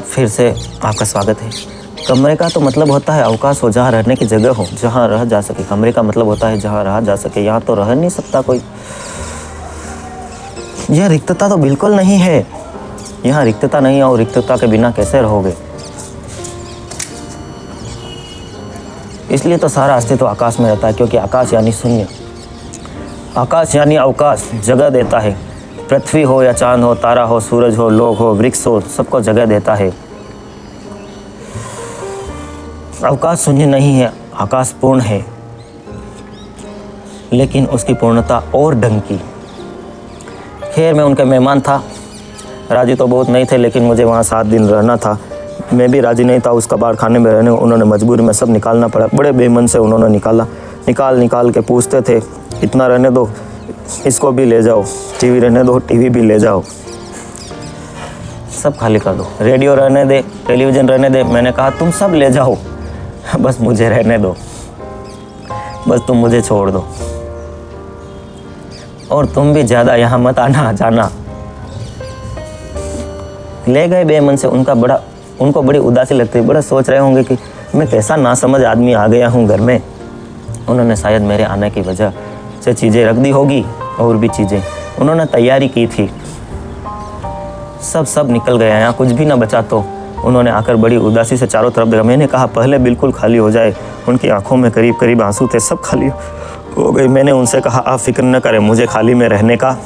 फिर से आपका स्वागत है। कमरे का तो मतलब होता है अवकाश हो, जहाँ रहने की जगह हो, जहाँ रह जा सके। कमरे का मतलब होता है जहाँ रहा जा सके। यहाँ तो रह नहीं सकता कोई। यह रिक्तता तो बिल्कुल नहीं है। यहाँ रिक्तता नहीं है और रिक्तता के बिना कैसे रहोगे। इसलिए तो सारा अस्तित्व आकाश में रहता है, क्योंकि आकाश यानी शून्य। आकाश यानी अवकाश, जगह देता है। पृथ्वी हो या चांद हो, तारा हो, सूरज हो, लोग हो, वृक्ष हो, सबको जगह देता है। अवकाश शून्य नहीं है, आकाश पूर्ण है, लेकिन उसकी पूर्णता और ढंग की। खैर, मैं उनका मेहमान था। राजी तो बहुत नहीं थे, लेकिन मुझे वहाँ 7 दिन रहना था। मैं भी राजी नहीं था उस कबाड़ खाने में रहने। उन्होंने मजबूरी में सब निकालना पड़ा। बड़े बेमन से उन्होंने निकाल के पूछते थे, इतना रहने दो, इसको भी ले जाओ, टीवी रहने दो, टीवी भी ले जाओ, सब खाली कर दो, रेडियो रहने दे, टेलीविज़न रहने दे। मैंने कहा तुम सब ले जाओ, बस मुझे रहने दो, बस तुम मुझे छोड़ दो, और तुम भी ज़्यादा यहाँ मत आना जाना। ले गए बेमन से। उनको बड़ी उदासी लगती। बड़ा सोच रहे होंगे कि मैं कैसा नासमझ आदमी आ गया हूँ घर में। उन्होंने शायद मेरे आने की वजह से चीज़ें रख दी होगी, और भी चीज़ें उन्होंने तैयारी की थी। सब निकल गया, यहाँ कुछ भी ना बचा। तो उन्होंने आकर बड़ी उदासी से चारों तरफ देखा। मैंने कहा पहले बिल्कुल खाली हो जाए। उनकी आंखों में करीब करीब आंसू थे। सब खाली हो गई। मैंने उनसे कहा आप फिक्र न करें, मुझे खाली में रहने का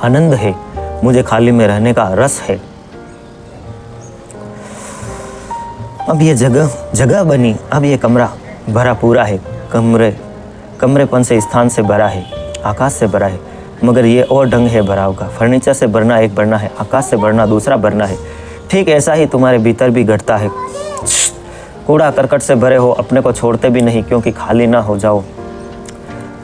आनंद है, मुझे खाली में रहने का रस है। अब ये जगह बनी। अब ये कमरा भरा पूरा है। कमरेपन से, स्थान से भरा है, आकाश से भरा है। मगर ये और ढंग है भराव का। फर्नीचर से भरना एक भरना है, आकाश से भरना दूसरा भरना है। ठीक ऐसा ही तुम्हारे भीतर भी घटता है। कूड़ा करकट से भरे हो, अपने को छोड़ते भी नहीं, क्योंकि खाली ना हो जाओ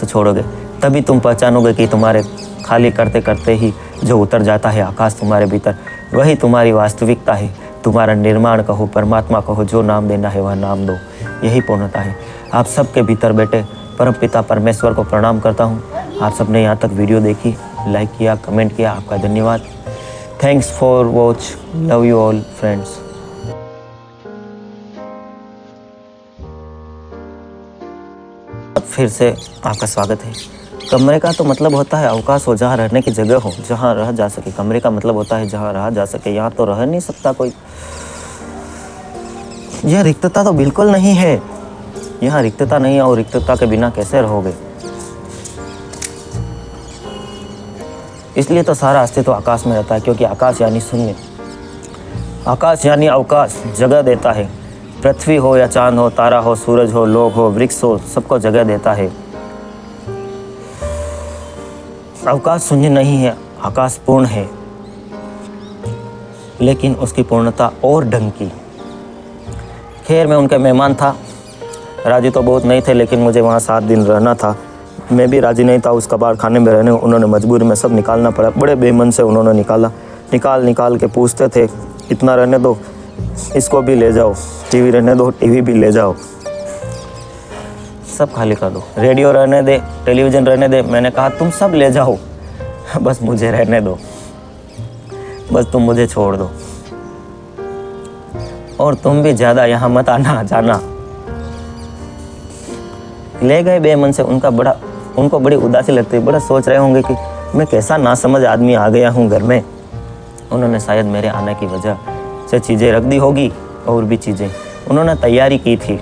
तो छोड़ोगे। तभी तुम पहचानोगे कि तुम्हारे खाली करते करते ही जो उतर जाता है आकाश तुम्हारे भीतर, वही तुम्हारी वास्तविकता है। तुम्हारा निर्माण कहो, परमात्मा कहो, जो नाम देना है वह नाम दो। यही पूर्णता है। आप सबके भीतर बैठे परमपिता परमेश्वर को प्रणाम करता हूँ। आप सबने यहाँ तक वीडियो देखी, लाइक किया, कमेंट किया, आपका धन्यवाद। Thanks for watch. Love you all friends. फिर से आपका स्वागत है। कमरे का तो मतलब होता है अवकाश हो, जहाँ रहने की जगह हो, जहाँ रह जा सके। कमरे का मतलब होता है जहाँ रहा जा सके। यहाँ तो रह नहीं सकता कोई। यह रिक्तता तो बिल्कुल नहीं है। यहाँ रिक्तता नहीं है और रिक्तता के बिना कैसे रहोगे। इसलिए तो सारा अस्तित्व आकाश में रहता है, क्योंकि आकाश यानी शून्य। आकाश यानी अवकाश, जगह देता है। पृथ्वी हो या चांद हो, तारा हो, सूरज हो, लोग हो, वृक्ष हो, सबको जगह देता है। अवकाश शून्य नहीं है, आकाश पूर्ण है, लेकिन उसकी पूर्णता और ढंग की। खैर, मैं उनका मेहमान था। राजी तो बहुत नहीं थे, लेकिन मुझे वहाँ 7 दिन रहना था। मैं भी राजी नहीं था उस कबाड़ खाने में रहने। उन्होंने मजबूरी में सब निकालना पड़ा। बड़े बेमन से उन्होंने निकाल के पूछते थे, इतना रहने दो, इसको भी ले जाओ, टीवी रहने दो, टीवी भी ले जाओ, सब खाली कर दो, रेडियो रहने दे, टेलीविज़न रहने दे। मैंने कहा तुम सब ले जाओ, बस मुझे रहने दो, बस तुम मुझे छोड़ दो, और तुम भी ज़्यादा यहाँ मत आना जाना। ले गए बेमन से। उनको बड़ी उदासी लगती। बड़ा सोच रहे होंगे कि मैं कैसा नासमझ आदमी आ गया हूँ घर में। उन्होंने शायद मेरे आने की वजह से चीज़ें रख दी होगी, और भी चीज़ें उन्होंने तैयारी की थी।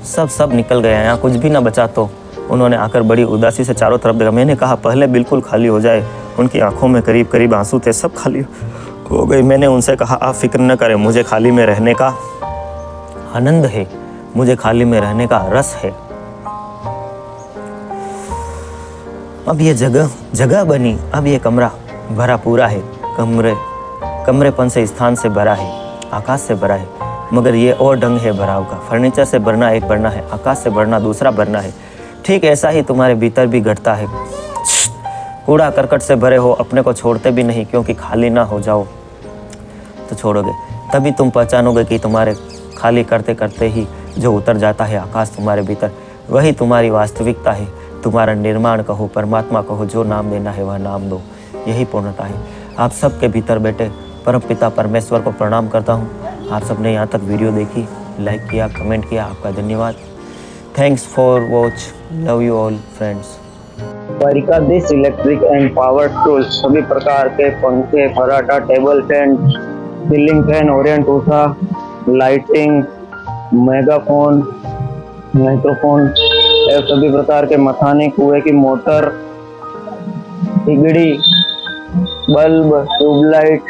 सब निकल गया, यहाँ कुछ भी ना बचा। तो उन्होंने आकर बड़ी उदासी से चारों तरफ देखा। मैंने कहा पहले बिल्कुल खाली हो जाए। उनकी आंखों में करीब करीब आंसू थे। सब खाली हो गई। मैंने उनसे कहा आप फिक्र न करें, मुझे खाली में रहने का आनंद है, मुझे खाली में रहने का रस है। अब ये जगह बनी। अब ये कमरा भरा पूरा है। कमरेपन से, स्थान से भरा है, आकाश से भरा है। मगर ये और ढंग है भराव का। फर्नीचर से भरना एक भरना है, आकाश से भरना दूसरा भरना है। ठीक ऐसा ही तुम्हारे भीतर भी घटता है। कूड़ा करकट से भरे हो, अपने को छोड़ते भी नहीं, क्योंकि खाली ना हो जाओ तो छोड़ोगे। तभी तुम पहचानोगे कि तुम्हारे खाली करते करते ही जो उतर जाता है आकाश तुम्हारे भीतर, वही तुम्हारी वास्तविकता है। तुम्हारा निर्माण कहो, परमात्मा कहो, जो नाम देना है वह नाम दो। यही पूर्णता है। आप सबके भीतर बैठे परम पिता परमेश्वर को प्रणाम करता हूँ। आप सबने यहाँ तक वीडियो देखी, लाइक किया, कमेंट किया, आपका धन्यवाद। Thanks for watch, love you all friends. Dwarikadhish electric and power tools सभी प्रकार के पंखे, फराटा, table fan, ceiling fan, Orient Usha, lighting, megaphone, microphone एवं सभी प्रकार के मथाने, कुएं की मोटर, तिगड़ी, बल्ब, ट्यूबलाइट,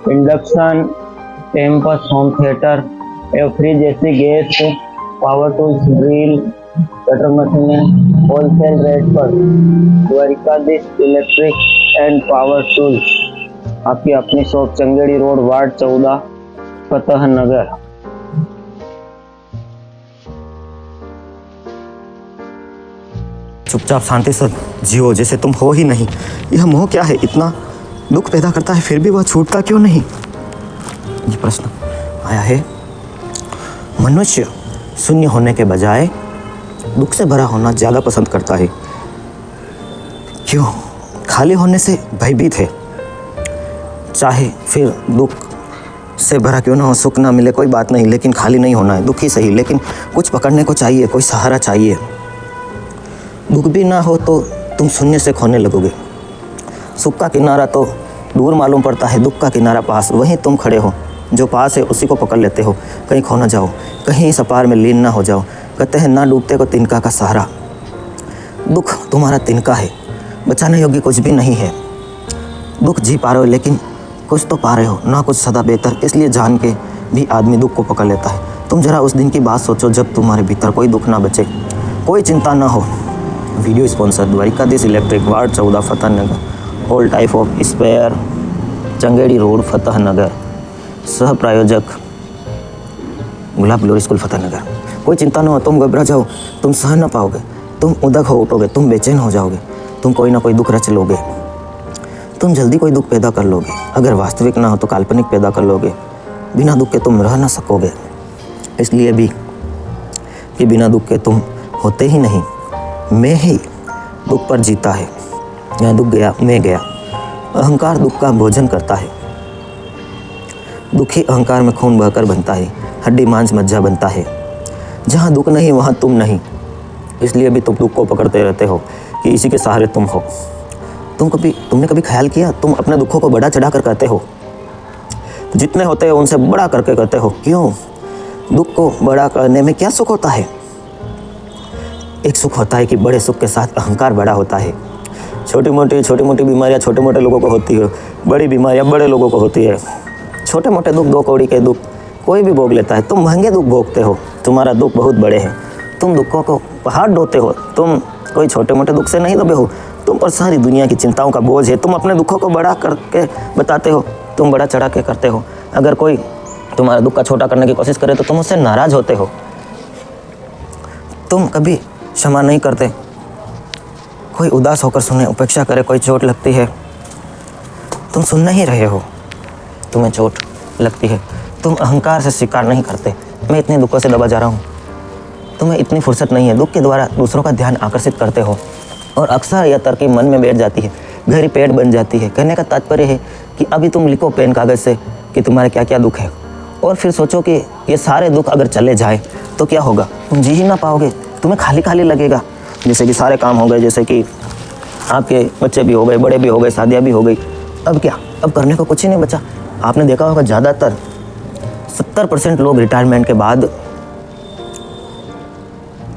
इंडक्शन, टेम्पस, होम थिएटर एवं fridge AC gas, power tools, drill, cutter मशीनें होलसेल रेट पर Dwarikadhish electric and power tools, आपकी अपनी shop, Changedi road, ward 14, Fateh नगर। चुपचाप शांति से जियो जैसे तुम हो ही नहीं। यह मोह क्या है, इतना दुख पैदा करता है फिर भी वह छूटता क्यों नहीं? ये प्रश्न आया है। मनुष्य शून्य होने के बजाय दुख से भरा होना ज़्यादा पसंद करता है। क्यों? खाली होने से भयभीत है। चाहे फिर दुख से भरा क्यों ना हो, सुख ना मिले कोई बात नहीं, लेकिन खाली नहीं होना है। दुख ही सही, लेकिन कुछ पकड़ने को चाहिए, कोई सहारा चाहिए। दुख भी ना हो तो तुम शून्य से खोने लगोगे। सुख का किनारा तो दूर मालूम पड़ता है, दुख का किनारा पास। वहीं तुम खड़े हो, जो पास है उसी को पकड़ लेते हो। कहीं खो ना जाओ, कहीं इस अपार में लीन ना हो जाओ। कहते हैं ना डूबते को तिनका का सहारा। दुख तुम्हारा तिनका है, बचाने योग्य कुछ भी नहीं है। दुख जी पा रहे हो लेकिन कुछ तो पा रहे हो, ना कुछ सदा बेहतर। इसलिए जान के भी आदमी दुख को पकड़ लेता है। तुम जरा उस दिन की बात सोचो जब तुम्हारे भीतर कोई दुख ना बचे, कोई चिंता ना हो। Video sponsor Dwarkadhish electric, ward 14, Fateh Nagar, all type of spare, Changedi road, Fateh Nagar. सह प्रायोजक गुलाब ग्लोरी स्कूल, फतेह नगर। कोई चिंता ना हो, तुम घबरा जाओ, तुम सह ना पाओगे, तुम उदक हो उठोगे, तुम बेचैन हो जाओगे, तुम कोई ना कोई दुख रच लोगे, तुम जल्दी कोई दुख पैदा कर लोगे। अगर वास्तविक ना हो तो काल्पनिक पैदा कर लोगे। बिना दुख के तुम रह ना सकोगे। इसलिए भी कि बिना दुख के तुम होते ही नहीं। मैं ही दुख पर जीता है। यहाँ दुख गया, मैं गया। अहंकार दुख का भोजन करता है। दुखी अहंकार में खून बहकर बनता है, हड्डी मांस मज्जा बनता है। जहाँ दुख नहीं वहाँ तुम नहीं। इसलिए भी तुम दुख को पकड़ते रहते हो कि इसी के सहारे तुम हो। तुमने कभी ख्याल किया, तुम अपने दुखों को बड़ा चढ़ा कर कहते हो, जितने होते हैं उनसे बड़ा करके कहते हो। क्यों? दुख को बड़ा करने में क्या सुख होता है? एक सुख होता है कि बड़े सुख के साथ अहंकार बड़ा होता है। छोटी मोटी बीमारियाँ छोटे मोटे लोगों को होती है, बड़ी बीमारियाँ बड़े लोगों को होती है। छोटे मोटे दुख, 2 कौड़ी के दुख कोई भी भोग लेता है। तुम महंगे दुख भोगते हो, तुम्हारा दुख बहुत बड़े हैं। तुम दुखों को पहाड़ ढोते हो, तुम कोई छोटे मोटे दुख से नहीं दबे हो। तुम पर सारी दुनिया की चिंताओं का बोझ है। तुम अपने दुखों को बड़ा करके बताते हो, तुम बड़ा चढ़ा के करते हो। अगर कोई तुम्हारा दुख का छोटा करने की कोशिश करे तो तुम उससे नाराज होते हो। तुम कभी क्षमा नहीं करते। कोई उदास होकर सुने, उपेक्षा करे, कोई चोट लगती है, तुम सुन नहीं रहे हो, तुम्हें चोट लगती है। तुम अहंकार से स्वीकार नहीं करते, मैं इतने दुखों से दबा जा रहा हूँ। तुम्हें इतनी फुर्सत नहीं है। दुख के द्वारा दूसरों का ध्यान आकर्षित करते हो और अक्सर यह तरकीब मन में बैठ जाती है, गहरी पेड़ बन जाती है। कहने का तात्पर्य है कि अभी तुम लिखो पेन कागज़ से कि तुम्हारे क्या क्या दुख है, और फिर सोचो कि ये सारे दुख अगर चले जाए तो क्या होगा। तुम जी ही ना पाओगे, तुम्हें खाली खाली लगेगा। जैसे कि सारे काम हो गए, जैसे कि आपके बच्चे भी हो गए, बड़े भी हो गए, शादियाँ भी हो गई। अब क्या? अब करने को कुछ ही नहीं बचा। आपने देखा होगा ज़्यादातर 70% लोग रिटायरमेंट के बाद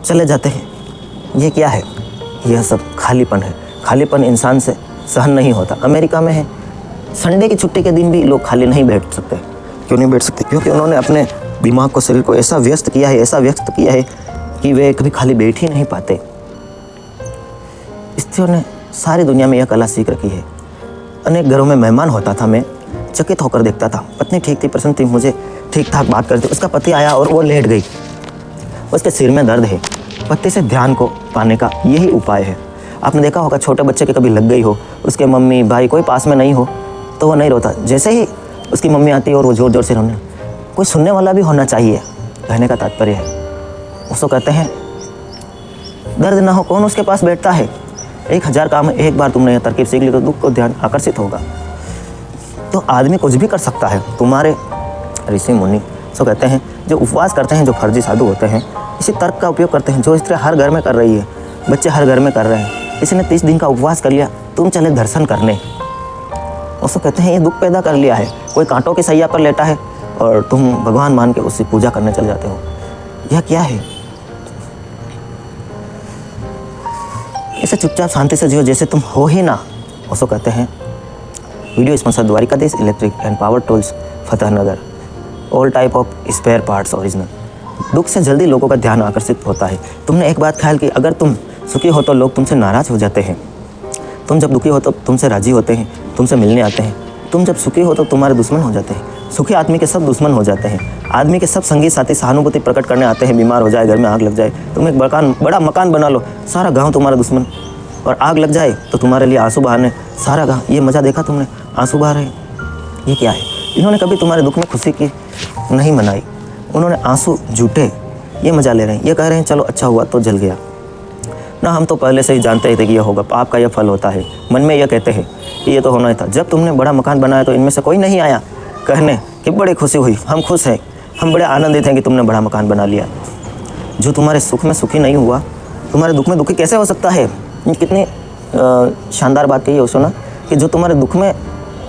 चले जाते हैं। ये क्या है? यह सब खालीपन है। खालीपन इंसान से सहन नहीं होता। अमेरिका में है, संडे की छुट्टी के दिन भी लोग खाली नहीं बैठ सकते। क्यों नहीं बैठ सकते? क्योंकि उन्होंने अपने दिमाग को, शरीर को ऐसा व्यस्त किया है कि वे कभी खाली बैठ ही नहीं पाते। स्त्रियों ने सारी दुनिया में यह कला सीख रखी है। अनेक घरों में मेहमान होता था, मैं चकित होकर देखता था। पत्नी ठीक थी, प्रसन्न थी, मुझे ठीक ठाक बात करती। उसका पति आया और वो लेट गई, उसके सिर में दर्द है। पति से ध्यान को पाने का यही उपाय है। आपने देखा होगा छोटे बच्चे की कभी लग गई हो, उसके मम्मी भाई कोई पास में नहीं हो तो वो नहीं रोता। जैसे ही उसकी मम्मी आती है और वो ज़ोर ज़ोर से रोने, कोई सुनने वाला भी होना चाहिए। कहने का तात्पर्य है, उसको कहते हैं दर्द ना हो कौन उसके पास बैठता है। 1000 काम है, एक बार तुमने यह तरकीब सीख ली तो दुख को ध्यान आकर्षित होगा। तो आदमी कुछ भी कर सकता है। तुम्हारे ऋषि मुनि सो कहते हैं, जो उपवास करते हैं, जो फर्जी साधु होते हैं, इसी तर्क का उपयोग करते हैं। जो स्त्री हर घर में कर रही है, बच्चे हर घर में कर रहे हैं, इसने 30 दिन का उपवास कर लिया, तुम चले दर्शन करने, उसको कहते हैं ये दुख पैदा कर लिया है। कोई कांटों की सैया पर लेटा है और तुम भगवान मान के उसकी पूजा करने चले जाते हो, यह क्या है? इसे चुपचाप शांति से जियो जैसे तुम हो ही ना, उसको कहते हैं। Video sponsor Dwarkadhish electric and power tools, Fatehnagar. All type of spare parts original. दुख से जल्दी लोगों का ध्यान आकर्षित होता है। तुमने एक बात ख्याल की, अगर तुम सुखी हो तो लोग तुमसे नाराज़ हो जाते हैं, तुम जब दुखी हो तो तुमसे राजी होते हैं, तुमसे मिलने आते हैं, तुम जब सुखी हो तो तुम्हारे दुश्मन हो जाते हैं। सुखी आदमी के सब दुश्मन हो जाते हैं। आदमी के सब संगी साथी सहानुभूति प्रकट करने आते हैं। बीमार हो जाए, घर में आग लग जाए, तुम एक बड़ा मकान बना लो, सारा गाँव तुम्हारा दुश्मन, और आग लग जाए तो तुम्हारे लिए आंसू बहाने सारा गाँव। ये मज़ा देखा तुमने, आंसू बहा रहे, ये क्या है? इन्होंने कभी तुम्हारे दुख में खुशी की नहीं मनाई, उन्होंने आंसू झूठे ये मज़ा ले रहे हैं। ये कह रहे हैं चलो अच्छा हुआ तो जल गया ना, हम तो पहले से ही जानते थे कि यह होगा, पाप का यह फल होता है। मन में यह कहते हैं कि ये तो होना ही था। जब तुमने बड़ा मकान बनाया तो इनमें से कोई नहीं आया कहने कि बड़ी खुशी हुई, हम खुश हैं, हम बड़े आनंदित हैं कि तुमने बड़ा मकान बना लिया। जो तुम्हारे सुख में सुखी नहीं हुआ, तुम्हारे दुख में दुखी कैसे हो सकता है? कितनी शानदार बात कही है उसने ना, कि जो तुम्हारे दुख में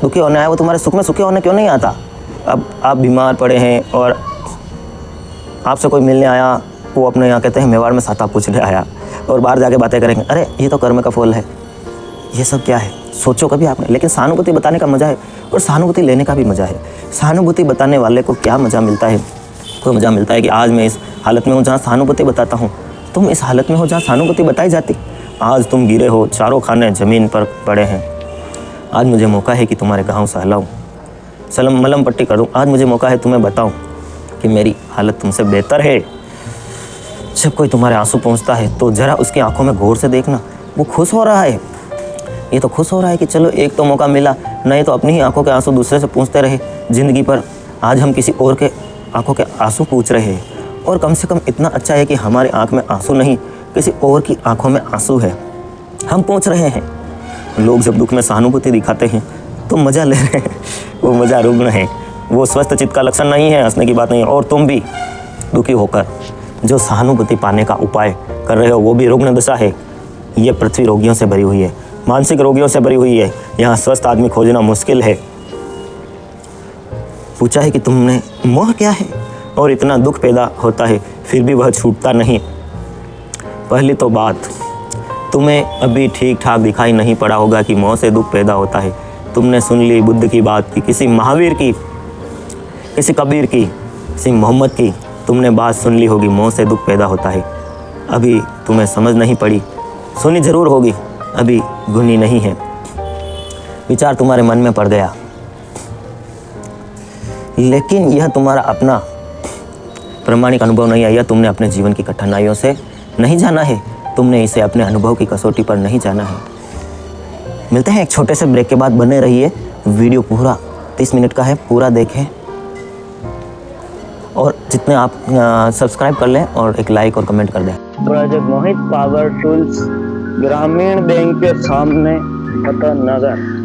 दुखी होने आया वो तुम्हारे सुख में सुखी होने क्यों नहीं आता? अब आप बीमार पड़े हैं और आपसे कोई मिलने आया, वो अपने यहाँ कहते हैं मेवाड़ में साता पूछने आया, और बाहर जाके बातें करेंगे, अरे ये तो कर्म का फल है। ये सब क्या है? सोचो कभी आपने। लेकिन सहानुभूति बताने का मज़ा है और सहानुभूति लेने का भी मज़ा है। सहानुभूति बताने वाले को क्या मज़ा मिलता है? कोई मज़ा मिलता है कि आज मैं इस हालत में हूँ जहाँ सहानुभूति बताता हूँ, तुम इस हालत में हो जहाँ सहानुभूति बताई जाती। आज तुम गिरे हो, चारों खाने ज़मीन पर पड़े हैं, आज मुझे मौका है कि तुम्हारे गाँव सहलाऊँ, मलम पट्टी करूँ। आज मुझे मौका है तुम्हें बताऊँ कि मेरी हालत तुमसे बेहतर है। जब कोई तुम्हारे आंसू पहुँचता है तो ज़रा उसकी आंखों में गौर से देखना, वो खुश हो रहा है। ये तो खुश हो रहा है कि चलो एक तो मौका मिला, नहीं तो अपनी ही आंखों के आंसू दूसरे से पूछते रहे ज़िंदगी पर। आज हम किसी और के आंखों के आंसू पूछ रहे हैं, और कम से कम इतना अच्छा है कि हमारी आंख में आंसू नहीं, किसी और की आंखों में आंसू है, हम पूछ रहे हैं। लोग जब दुख में सहानुभूति दिखाते हैं तो मज़ा ले रहे हैं, वो मज़ा रुग्ण है, वो स्वस्थ चित्त का लक्षण नहीं है, हंसने की बात नहीं है। और तुम भी दुखी होकर जो सहानुभूति पाने का उपाय कर रहे हो वो भी रुग्ण दशा है। ये पृथ्वी रोगियों से भरी हुई है, मानसिक रोगियों से भरी हुई है। यहाँ स्वस्थ आदमी खोजना मुश्किल है। पूछा है कि तुमने मोह क्या है, और इतना दुख पैदा होता है फिर भी वह छूटता नहीं। पहली तो बात, तुम्हें अभी ठीक ठाक दिखाई नहीं पड़ा होगा कि मोह से दुख पैदा होता है। तुमने सुन ली बुद्ध की बात की, किसी महावीर की, किसी कबीर की, किसी मोहम्मद की, तुमने बात सुन ली होगी, मोह से दुख पैदा होता है। अभी तुम्हें समझ नहीं पड़ी, सुनी जरूर होगी, अभी गुनी नहीं है। विचार तुम्हारे मन में पड़ गया, लेकिन यह तुम्हारा अपना प्रामाणिक अनुभव नहीं है। यह तुमने अपने जीवन की कठिनाइयों से नहीं जाना है, तुमने इसे अपने अनुभव की कसौटी पर नहीं जाना है। मिलते हैं एक छोटे से ब्रेक के बाद, बने रहिए। वीडियो पूरा 30 मिनट का है, पूरा देखें, और जितने आप सब्सक्राइब कर लें और एक लाइक और कमेंट कर दें। प्रोजेक्ट मोहित पावर टूल्स, ग्रामीण बैंक के सामने, फतेहनगर।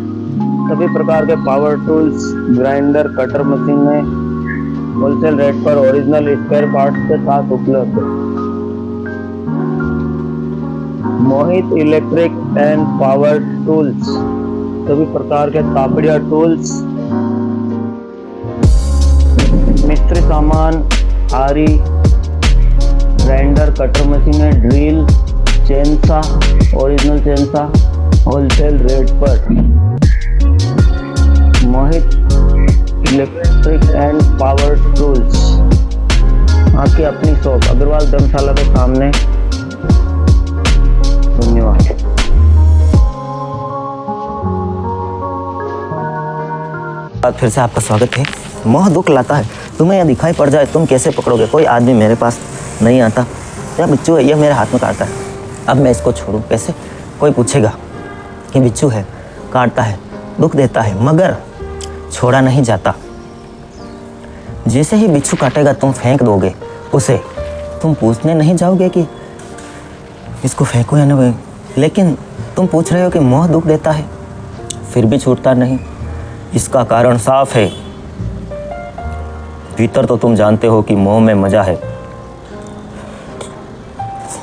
सभी प्रकार के पावर टूल्स, ग्राइंडर, कटर मशीनें होलसेल रेट पर ओरिजिनल स्पेयर पार्ट्स के साथ उपलब्ध है। मोहित इलेक्ट्रिक एंड पावर टूल्स, सभी प्रकार के तापड़िया टूल्स, मिस्त्री सामान, आरी, ग्राइंडर, कटर मशीनें, drill, chainsaw, original chainsaw, wholesale rate पर। मोहित इलेक्ट्रिक एंड पावर टूल्स, आपकी अपनी शॉप, अग्रवाल धर्मशाला के सामने। धन्यवाद। फिर से आपका स्वागत है। मोह दुख लाता है, तुम्हें यह दिखाई पड़ जाए तुम कैसे पकड़ोगे? कोई आदमी मेरे पास नहीं आता, यह बिच्छू है, यह मेरे हाथ में काटता है, अब मैं इसको छोड़ूं कैसे? कोई पूछेगा कि बिच्छू है, काटता है, दुख देता है, मगर छोड़ा नहीं जाता। जैसे ही बिच्छू काटेगा तुम फेंक दोगे उसे, तुम पूछने नहीं जाओगे कि इसको फेंको या नहीं, लेकिन तुम पूछ रहे हो कि मोह दुख देता है फिर भी छूटता नहीं। इसका कारण साफ है। भीतर तो तुम जानते हो कि मोह में मजा है।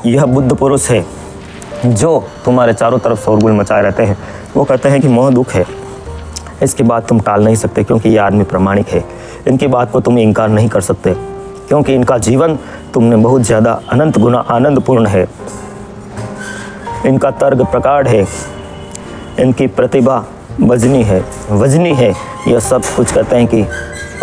यह बुद्ध पुरुष है जो तुम्हारे चारों तरफ शोरगुल मचाए रहते हैं। वो कहते हैं कि मोह दुख है। इसकी बात तुम टाल नहीं सकते क्योंकि ये आदमी प्रामाणिक है। इनकी बात को तुम इनकार नहीं कर सकते क्योंकि इनका जीवन तुमने बहुत ज़्यादा अनंत गुना आनंदपूर्ण है। इनका तर्क प्रगाढ़ है। इनकी प्रतिभा वजनी है। यह सब कुछ कहते हैं कि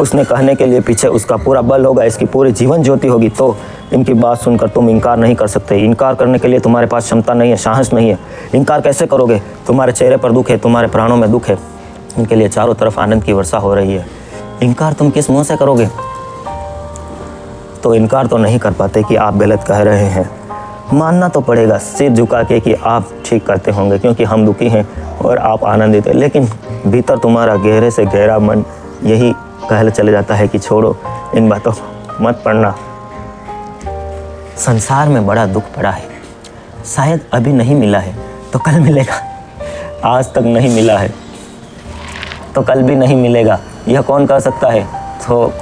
उसने कहने के लिए पीछे उसका पूरा बल होगा, इसकी पूरी जीवन ज्योति होगी। तो इनकी बात सुनकर तुम इनकार नहीं कर सकते। इनकार करने के लिए तुम्हारे पास क्षमता नहीं है, साहस नहीं है। इनकार कैसे करोगे? तुम्हारे चेहरे पर दुख है, तुम्हारे प्राणों में दुख है। इनके लिए चारों तरफ आनंद की वर्षा हो रही है। इनकार तुम किस मुंह से करोगे? तो इनकार तो नहीं कर पाते कि आप गलत कह रहे हैं। मानना तो पड़ेगा सिर झुका के कि आप ठीक करते होंगे क्योंकि हम दुखी हैं और आप आनंदित हैं। लेकिन भीतर तुम्हारा गहरे से गहरा मन यही कहले चले जाता है कि छोड़ो, इन बातों मत पढ़ना। संसार में बड़ा दुख पड़ा है। शायद अभी नहीं मिला है तो कल मिलेगा। आज तक नहीं मिला है तो कल भी नहीं मिलेगा। यह कौन कह सकता है? तो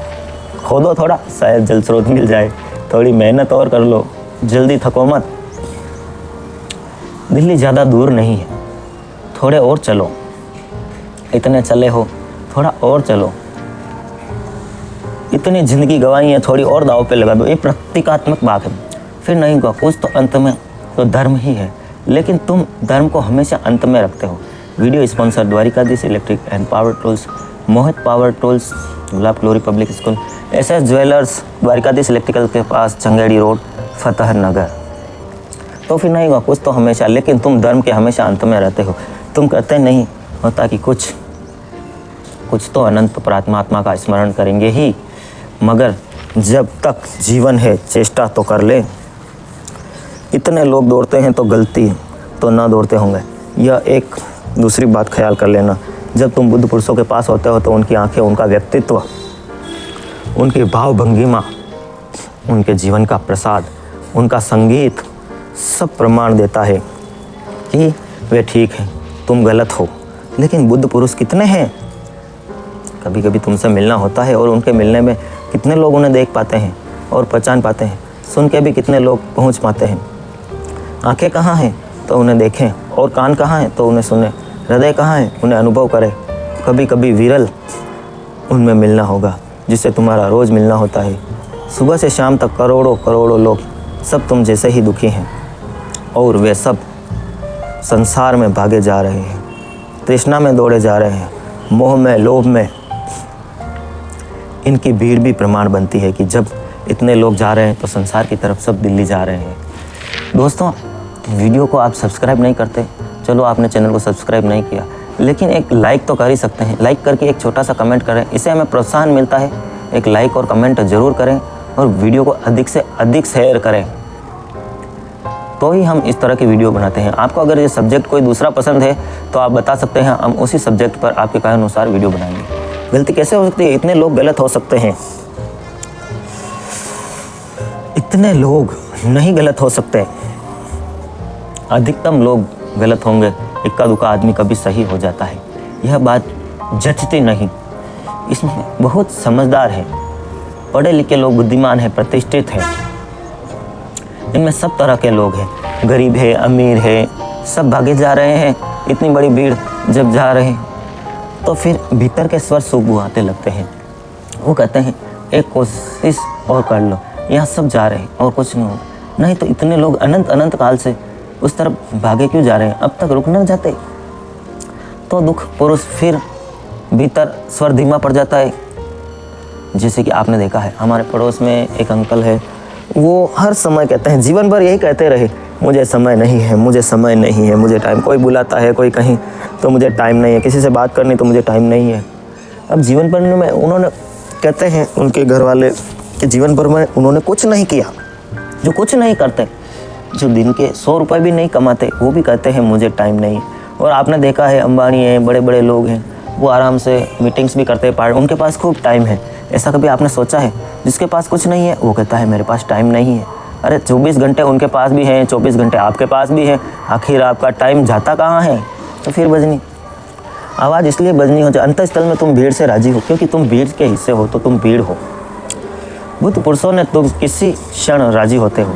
खोदो थोड़ा, शायद जल स्रोत मिल जाए। थोड़ी मेहनत और कर लो, जल्दी थको मत। दिल्ली ज़्यादा दूर नहीं है, थोड़े और चलो। इतने चले हो, थोड़ा और चलो। इतनी ज़िंदगी गंवाई है, थोड़ी और दाव पे लगा दो। ये प्रतीकात्मक बात है। फिर नहीं हुआ कुछ तो अंत में तो धर्म ही है। लेकिन तुम धर्म को हमेशा अंत में रखते हो। Video sponsor Dwarkadhish electric and power tools, Mohit power tools, gulab glory public school, SS jewellers, Dwarkadhish electrical के पास, चंगेड़ी रोड, फतेह नगर। तो फिर नहीं हुआ कुछ तो हमेशा। लेकिन तुम धर्म के हमेशा अंत में रहते हो। तुम कहते नहीं होता कि कुछ तो अनंत परमात्मा का स्मरण करेंगे ही। मगर जब तक जीवन है चेष्टा तो कर ले। इतने लोग दौड़ते हैं तो गलती तो ना दौड़ते होंगे। यह एक दूसरी बात ख्याल कर लेना। जब तुम बुद्ध पुरुषों के पास होते हो तो उनकी आंखें, उनका व्यक्तित्व, उनकी भाव भंगिमा, उनके जीवन का प्रसाद, उनका संगीत सब प्रमाण देता है कि वे ठीक हैं, तुम गलत हो। लेकिन बुद्ध पुरुष कितने हैं? कभी कभी तुमसे मिलना होता है और उनके मिलने में कितने लोग उन्हें देख पाते हैं और पहचान पाते हैं। सुन के भी कितने लोग पहुंच पाते हैं। आंखें कहाँ हैं तो उन्हें देखें, और कान कहाँ हैं तो उन्हें सुने, हृदय कहाँ है उन्हें अनुभव करें। कभी कभी विरल उनमें मिलना होगा जिससे तुम्हारा रोज़ मिलना होता है। सुबह से शाम तक करोड़ों लोग सब तुम जैसे ही दुखी हैं और वे सब संसार में भागे जा रहे हैं, तृष्णा में दौड़े जा रहे हैं, मोह में, लोभ में। इनकी भीड़ भी प्रमाण बनती है कि जब इतने लोग जा रहे हैं तो संसार की तरफ सब दिल्ली जा रहे हैं। दोस्तों, वीडियो को आप सब्सक्राइब नहीं करते, चलो आपने चैनल को सब्सक्राइब नहीं किया, लेकिन एक लाइक तो कर ही सकते हैं। लाइक करके एक छोटा सा कमेंट करें, इससे हमें प्रोत्साहन मिलता है। एक लाइक और कमेंट ज़रूर करें और वीडियो को अधिक से अधिक शेयर करें, तो ही हम इस तरह की वीडियो बनाते हैं। आपको अगर ये सब्जेक्ट कोई दूसरा पसंद है तो आप बता सकते हैं, हम उसी सब्जेक्ट पर आपके कहे अनुसार वीडियो बनाएंगे। गलती कैसे हो सकती है? इतने लोग गलत हो सकते हैं, इतने लोग नहीं गलत हो सकते। अधिकतम लोग गलत होंगे, इक्का दुक्का आदमी कभी सही हो जाता है। यह बात जचती नहीं। इसमें बहुत समझदार है, पढ़े लिखे लोग, बुद्धिमान है, प्रतिष्ठित है। इनमें सब तरह के लोग हैं, गरीब है, अमीर है, सब भागे जा रहे हैं। इतनी बड़ी भीड़ जब जा रहे हैं तो फिर भीतर के स्वर सुगुआते लगते हैं। वो कहते हैं एक कोशिश और कर लो, यहाँ सब जा रहे हैं और कुछ नहीं होगा। नहीं तो इतने लोग अनंत काल से उस तरफ भागे क्यों जा रहे हैं? अब तक रुक न जाते। तो दुख पुरुष फिर भीतर स्वर धीमा पड़ जाता है। जैसे कि आपने देखा है, हमारे पड़ोस में एक अंकल है, वो हर समय कहते हैं, जीवन भर यही कहते रहे, मुझे समय नहीं है, मुझे समय नहीं है, मुझे टाइम। कोई बुलाता है, कोई कहीं तो मुझे टाइम नहीं है, किसी से बात करनी तो मुझे टाइम नहीं है। अब जीवन भर में उन्होंने, कहते हैं उनके घर वाले कि जीवन भर में उन्होंने कुछ नहीं किया। जो कुछ नहीं करते, जो दिन के 100 रुपये भी नहीं कमाते, वो भी कहते हैं मुझे टाइम नहीं है। और आपने देखा है, अंबानी हैं, बड़े बड़े लोग हैं, वो आराम से मीटिंग्स भी करते हैं, उनके पास खूब टाइम है। ऐसा कभी आपने सोचा है? जिसके पास कुछ नहीं है वो कहता है मेरे पास टाइम नहीं है। अरे 24 घंटे उनके पास भी हैं, 24 घंटे आपके पास भी हैं, आखिर आपका टाइम जाता कहाँ है? तो फिर बजनी आवाज़ इसलिए बजनी हो, अंतःस्थल में तुम भीड़ से राजी हो, क्योंकि तुम भीड़ के हिस्से हो, तो तुम भीड़ हो। बुद्ध पुरुषों ने तुम किसी क्षण राजी होते हो।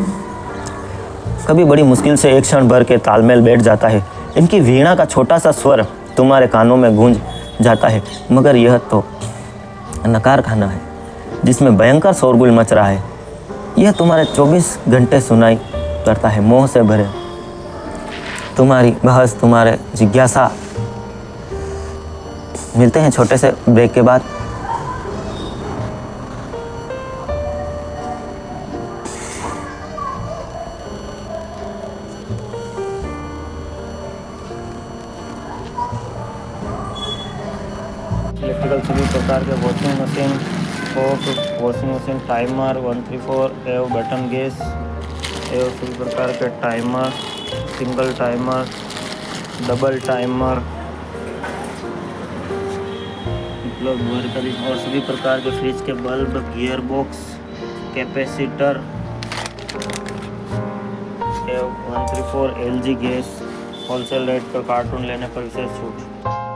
कभी बड़ी मुश्किल से एक क्षण भर के तालमेल बैठ जाता है। इनकी वीणा का छोटा सा स्वर तुम्हारे कानों में गूंज जाता है, मगर यह तो नकार खाना है जिसमें भयंकर शोरगुल मच रहा है। यह तुम्हारे 24 घंटे सुनाई करता है, मोह से भरे तुम्हारी बहस, तुम्हारे जिज्ञासा। मिलते हैं छोटे से ब्रेक के बाद। इलेक्ट्रिकल सभी प्रकार के वॉशिंग मशीन, फोक वॉशिंग मशीन, टाइमर 134 एव बटन गैस एवं सभी प्रकार के timer, single timer, double timer उपलब्ध वर्करी और सभी प्रकार के फ्रिज के बल्ब, गियर बॉक्स, कैपेसिटर एवं 134 LG गैस होलसेल रेट पर कार्टून लेने पर विशेष छूट।